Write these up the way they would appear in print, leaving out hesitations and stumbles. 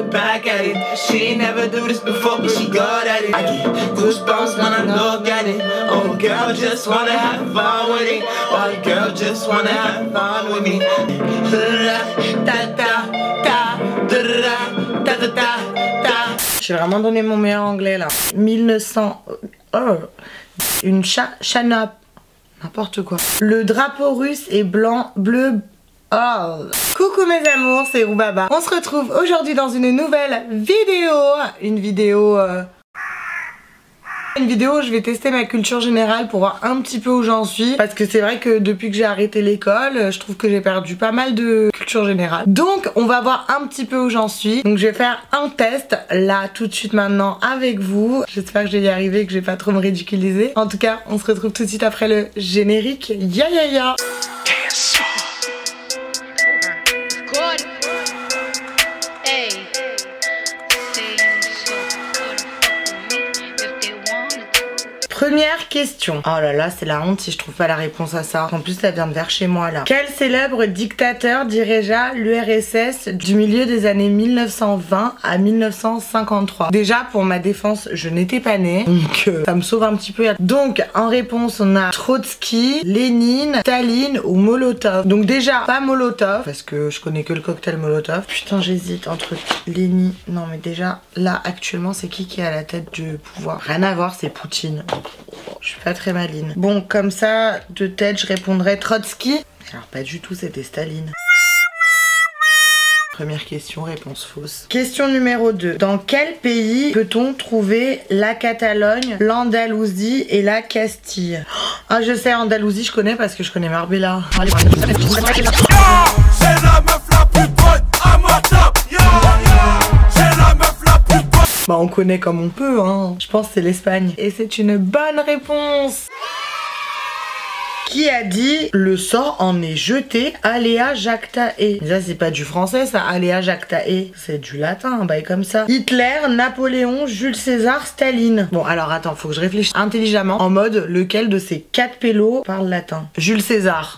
look back at it. She ain't never do this before, but she good at it. I get goosebumps when I look at it. Oh, girl, just wanna have fun with it. Oh, girl, just wanna have fun with me. J'ai vraiment donné mon meilleur anglais là. 1900. Oh. Une chanap. N'importe quoi. Le drapeau russe est blanc, bleu. Oh. Coucou mes amours, c'est Roubaba. On se retrouve aujourd'hui dans une nouvelle vidéo. Une vidéo où je vais tester ma culture générale pour voir un petit peu où j'en suis. Parce que c'est vrai que depuis que j'ai arrêté l'école, je trouve que j'ai perdu pas mal de culture générale. Donc on va voir un petit peu où j'en suis. Donc je vais faire un test là tout de suite maintenant avec vous. J'espère que je vais y arriver, que je vais pas trop me ridiculiser. En tout cas, on se retrouve tout de suite après le générique. Ya ya ya. Première question. Oh là là, c'est la honte si je trouve pas la réponse à ça. En plus, ça vient de vers chez moi là. Quel célèbre dictateur dirigea l'URSS du milieu des années 1920 à 1953? Déjà, pour ma défense, je n'étais pas née, donc ça me sauve un petit peu. Donc, en réponse, on a Trotsky, Lénine, Staline ou Molotov. Donc déjà, pas Molotov, parce que je connais que le cocktail Molotov. Putain, j'hésite entre Lénine... Non mais déjà, là, actuellement, c'est qui est à la tête du pouvoir? Rien à voir, c'est Poutine. Je suis pas très maline. Bon, comme ça, de tête, je répondrais Trotsky. Alors pas du tout, c'était Staline. Première question, réponse fausse. Question numéro 2. Dans quel pays peut-on trouver la Catalogne, l'Andalousie et la Castille? Ah, je sais, Andalousie, je connais parce que je connais Marbella. C'est la meuf la plus bonne à ma table. Bah on connaît comme on peut hein. Je pense que c'est l'Espagne. Et c'est une bonne réponse. Qui a dit le sort en est jeté, aléa jactae? Mais ça c'est pas du français ça, aléa jactae. C'est du latin, bah comme ça. Hitler, Napoléon, Jules César, Staline. Bon alors attends, faut que je réfléchisse intelligemment en mode lequel de ces 4 pélos parle latin? Jules César.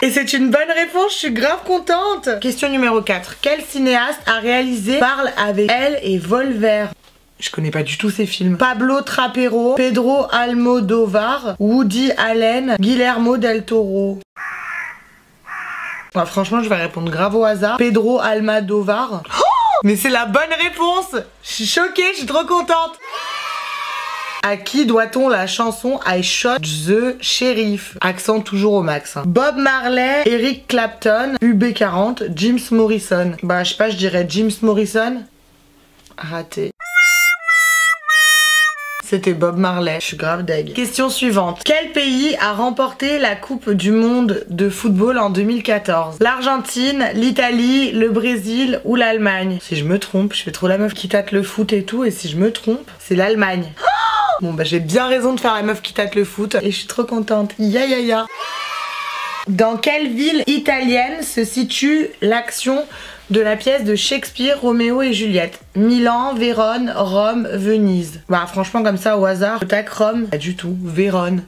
Et c'est une bonne réponse, je suis grave contente. Question numéro 4. Quel cinéaste a réalisé Parle avec elle et Volver? Je connais pas du tout ces films. Pablo Trapero, Pedro Almodovar, Woody Allen, Guillermo del Toro. Ouais, franchement, je vais répondre grave au hasard. Pedro Almodovar. Oh, mais c'est la bonne réponse. Je suis choquée, je suis trop contente. À qui doit-on la chanson I Shot the Sheriff? Accent toujours au max. Hein. Bob Marley, Eric Clapton, UB40, Jim Morrison. Bah je sais pas, je dirais Jim Morrison. Raté. C'était Bob Marley, je suis grave deg. Question suivante. Quel pays a remporté la Coupe du Monde de football en 2014? L'Argentine, l'Italie, le Brésil ou l'Allemagne? Si je me trompe, je fais trop la meuf qui tâte le foot et tout, et si je me trompe, c'est l'Allemagne. Bon bah j'ai bien raison de faire la meuf qui tâte le foot et je suis trop contente. Ya ya ya. Dans quelle ville italienne se situe l'action de la pièce de Shakespeare Roméo et Juliette? Milan, Vérone, Rome, Venise. Bah franchement comme ça au hasard, tac Rome, pas du tout, Vérone.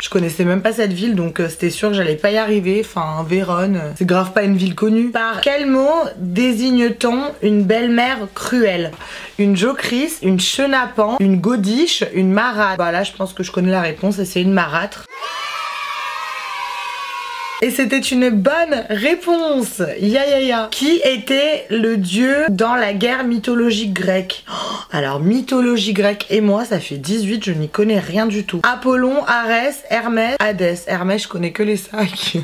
Je connaissais même pas cette ville donc c'était sûr que j'allais pas y arriver. Enfin Vérone, c'est grave pas une ville connue. Par quel mot désigne-t-on une belle-mère cruelle? Une jocrisse, une chenapan, une godiche, une marâtre? Bah là je pense que je connais la réponse et c'est une marâtre. Et c'était une bonne réponse. Ya ya ya. Qui était le dieu dans la guerre mythologique grecque? Alors mythologie grecque et moi ça fait 18, je n'y connais rien du tout. Apollon, Arès, Hermès, Hadès. Hermès je connais que les sacs.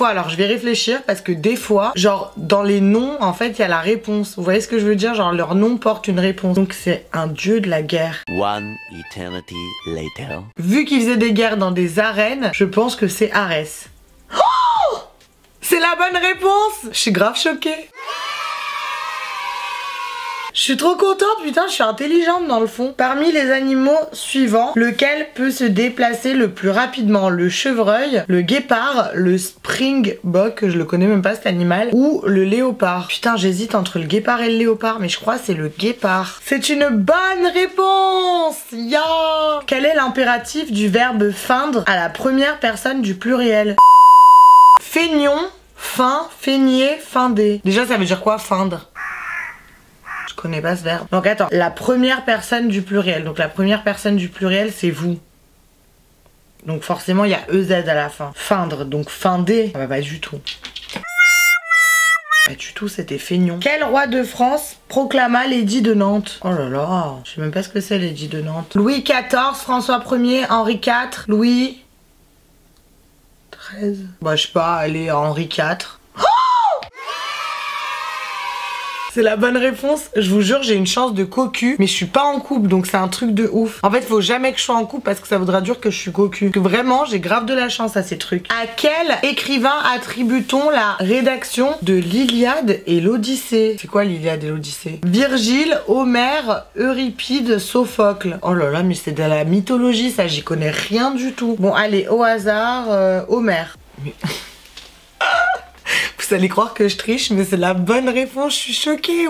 Alors je vais réfléchir parce que des fois, genre dans les noms en fait il y a la réponse. Vous voyez ce que je veux dire? Genre leur nom porte une réponse. Donc c'est un dieu de la guerre. One eternity later. Vu qu'il faisait des guerres dans des arènes, je pense que c'est Arès. Oh, c'est la bonne réponse. Je suis grave choquée. Je suis trop contente, putain, je suis intelligente dans le fond. Parmi les animaux suivants, lequel peut se déplacer le plus rapidement? Le chevreuil, le guépard, le springbok, je le connais même pas cet animal, ou le léopard? Putain, j'hésite entre le guépard et le léopard, mais je crois que c'est le guépard. C'est une bonne réponse! Ya! Quel est l'impératif du verbe feindre à la première personne du pluriel? Feignon, feint, feigner, feinder. Déjà, ça veut dire quoi, feindre? Je connais pas ce verbe. Donc attends, la première personne du pluriel. Donc la première personne du pluriel, c'est vous. Donc forcément, il y a EZ à la fin. Feindre, donc feinder. Ah bah pas du tout. Pas du tout, c'était feignon. Quel roi de France proclama l'édit de Nantes? Oh là là, je sais même pas ce que c'est l'édit de Nantes. Louis XIV, François Ier, Henri IV, Louis... 13. Bah je sais pas, allez, Henri IV. C'est la bonne réponse. Je vous jure, j'ai une chance de cocu, mais je suis pas en couple, donc c'est un truc de ouf. En fait, faut jamais que je sois en couple parce que ça voudra dire que je suis cocu. Que vraiment, j'ai grave de la chance à ces trucs. À quel écrivain attribue-t-on la rédaction de l'Iliade et l'Odyssée? C'est quoi l'Iliade et l'Odyssée? Virgile, Homère, Euripide, Sophocle. Oh là là, mais c'est de la mythologie, ça, j'y connais rien du tout. Bon, allez, au hasard, Homère. Mais... Vous allez croire que je triche, mais c'est la bonne réponse, je suis choquée.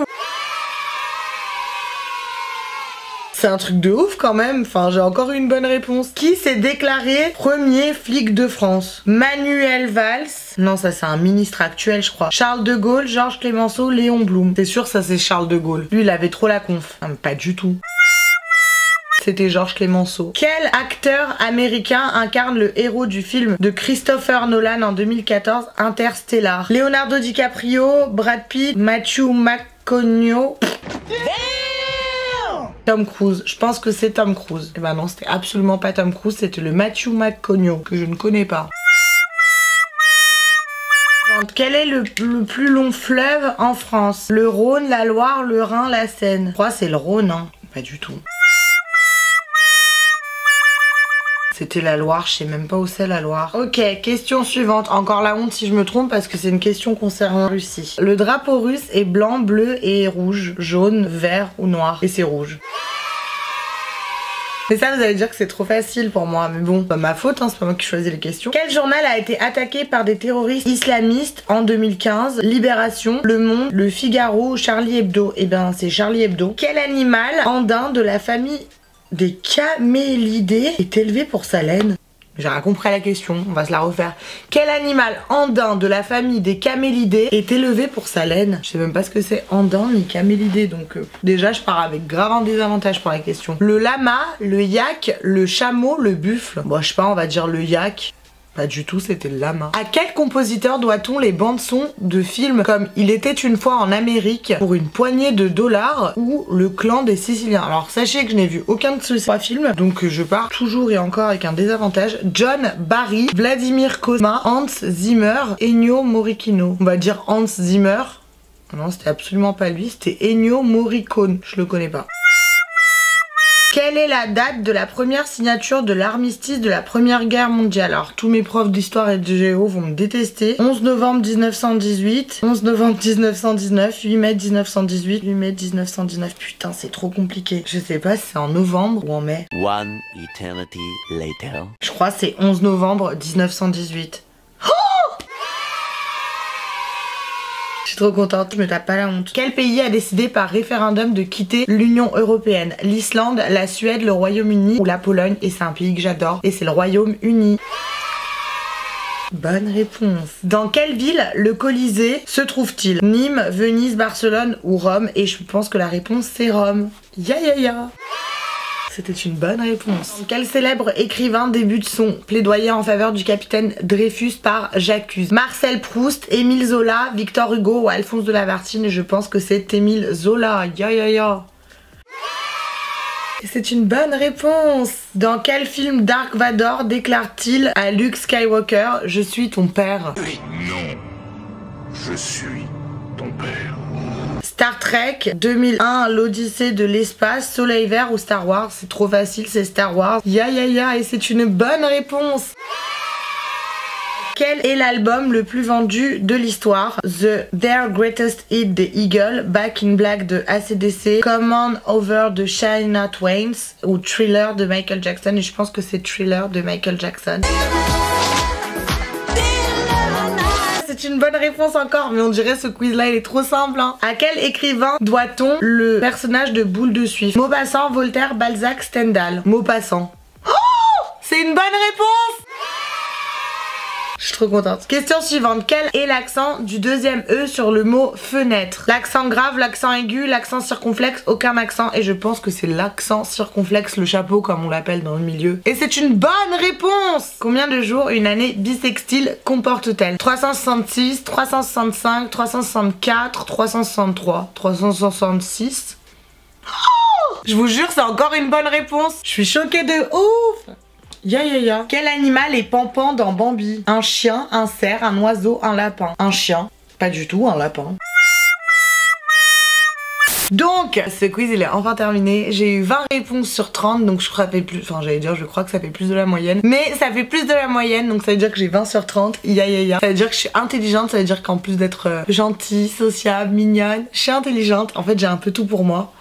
C'est un truc de ouf quand même, enfin j'ai encore une bonne réponse. Qui s'est déclaré premier flic de France? Manuel Valls. Non, ça c'est un ministre actuel je crois. Charles de Gaulle, Georges Clémenceau, Léon Blum. C'est sûr ça c'est Charles de Gaulle. Lui il avait trop la conf. Ah, mais pas du tout. C'était Georges Clémenceau. Quel acteur américain incarne le héros du film de Christopher Nolan en 2014, Interstellar? Leonardo DiCaprio, Brad Pitt, Matthew McConaughey. Tom Cruise. Je pense que c'est Tom Cruise. Et bah non, c'était absolument pas Tom Cruise, c'était le Matthew McConaughey que je ne connais pas. Quel est le plus long fleuve en France? Le Rhône, la Loire, le Rhin, la Seine. Je crois que c'est le Rhône, hein. Pas du tout. C'était la Loire, je sais même pas où c'est la Loire. Ok, question suivante. Encore la honte si je me trompe parce que c'est une question concernant la Russie. Le drapeau russe est blanc, bleu et rouge, jaune, vert ou noir. Et c'est rouge. Mais ça, vous allez dire que c'est trop facile pour moi. Mais bon, pas ma faute, hein, c'est pas moi qui choisis les questions. Quel journal a été attaqué par des terroristes islamistes en 2015? Libération, Le Monde, Le Figaro ou Charlie Hebdo? Eh ben, c'est Charlie Hebdo. Quel animal andin de la famille des camélidés est élevé pour sa laine? J'ai rien compris à la question, on va se la refaire. Quel animal andin de la famille des camélidés est élevé pour sa laine? Je sais même pas ce que c'est andin ni camélidé, donc déjà je pars avec grave un désavantage pour la question. Le lama, le yak, le chameau, le buffle. Bon je sais pas, on va dire le yak. Pas du tout, c'était le lama. À quel compositeur doit-on les bandes-sons de films comme Il était une fois en Amérique pour une poignée de dollars ou Le clan des Siciliens? Alors sachez que je n'ai vu aucun de ces trois films, donc je pars toujours et encore avec un désavantage. John Barry, Vladimir Cosma, Hans Zimmer, Ennio Morricone. On va dire Hans Zimmer. Non, c'était absolument pas lui, c'était Ennio Morricone. Je le connais pas. Quelle est la date de la première signature de l'armistice de la Première Guerre mondiale? Alors tous mes profs d'histoire et de géo vont me détester. 11 novembre 1918, 11 novembre 1919, 8 mai 1918, 8 mai 1919. Putain, c'est trop compliqué. Je sais pas si c'est en novembre ou en mai. One eternity later. Je crois que c'est 11 novembre 1918. Je suis trop contente, je me tape pas la honte. Quel pays a décidé par référendum de quitter l'Union Européenne? L'Islande, la Suède, le Royaume-Uni ou la Pologne? Et c'est un pays que j'adore, et c'est le Royaume-Uni. Bonne réponse. Dans quelle ville le Colisée se trouve-t-il? Nîmes, Venise, Barcelone ou Rome? Et je pense que la réponse c'est Rome. Ya ya ya. C'était une bonne réponse. Quel célèbre écrivain débute son plaidoyer en faveur du capitaine Dreyfus par J'accuse? Marcel Proust, Émile Zola, Victor Hugo ou Alphonse de Lamartine? Et je pense que c'est Émile Zola. Ya ya ya. Et c'est une bonne réponse. Dans quel film Dark Vador déclare-t-il à Luke Skywalker: je suis ton père? Oui, non, je suis ton père. Star Trek, 2001, l'Odyssée de l'espace, Soleil Vert ou Star Wars? C'est trop facile, c'est Star Wars. Ya ya ya, et c'est une bonne réponse. Quel est l'album le plus vendu de l'histoire? The Their Greatest Hit des Eagles, Back in Black de AC/DC, Come On Over de Shania Twain ou Thriller de Michael Jackson. Et je pense que c'est Thriller de Michael Jackson. C'est une bonne réponse encore, mais on dirait ce quiz là il est trop simple hein. À quel écrivain doit-on le personnage de Boule de Suif? Maupassant, Voltaire, Balzac, Stendhal. Maupassant. Oh, c'est une bonne réponse. Je suis trop contente. Question suivante. Quel est l'accent du deuxième E sur le mot fenêtre? L'accent grave, l'accent aigu, l'accent circonflexe, aucun accent. Et je pense que c'est l'accent circonflexe, le chapeau comme on l'appelle dans le milieu. Et c'est une bonne réponse. Combien de jours une année bissextile comporte-t-elle? 366, 365, 364, 363, 366. Oh, je vous jure, c'est encore une bonne réponse. Je suis choquée de ouf. Ya. Quel animal est Pampan dans Bambi? Un chien, un cerf, un oiseau, un lapin. Un chien. Pas du tout, un lapin. Donc, ce quiz il est enfin terminé. J'ai eu 20 réponses sur 30, donc je crois que ça fait plus. Enfin, j'allais dire, je crois que ça fait plus de la moyenne. Mais ça fait plus de la moyenne, donc ça veut dire que j'ai 20 sur 30. Ya. Ça veut dire que je suis intelligente, ça veut dire qu'en plus d'être gentille, sociable, mignonne, je suis intelligente. En fait, j'ai un peu tout pour moi.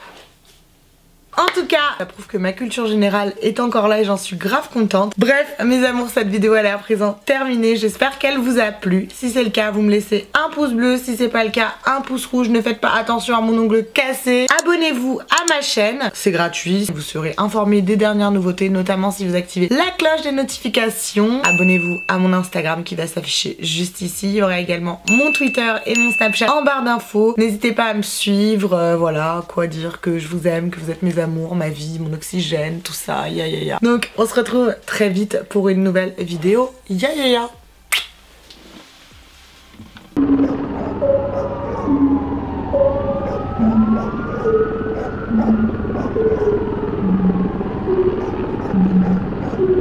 En tout cas, ça prouve que ma culture générale est encore là et j'en suis grave contente. Bref, mes amours, cette vidéo elle est à présent terminée. J'espère qu'elle vous a plu. Si c'est le cas, vous me laissez un pouce bleu. Si c'est pas le cas, un pouce rouge. Ne faites pas attention à mon ongle cassé. Abonnez-vous à ma chaîne. C'est gratuit. Vous serez informés des dernières nouveautés, notamment si vous activez la cloche des notifications. Abonnez-vous à mon Instagram qui va s'afficher juste ici. Il y aura également mon Twitter et mon Snapchat en barre d'infos. N'hésitez pas à me suivre. Voilà, quoi dire que je vous aime, que vous êtes mes amours, ma vie, mon oxygène, tout ça, ya. Donc on se retrouve très vite pour une nouvelle vidéo, ya.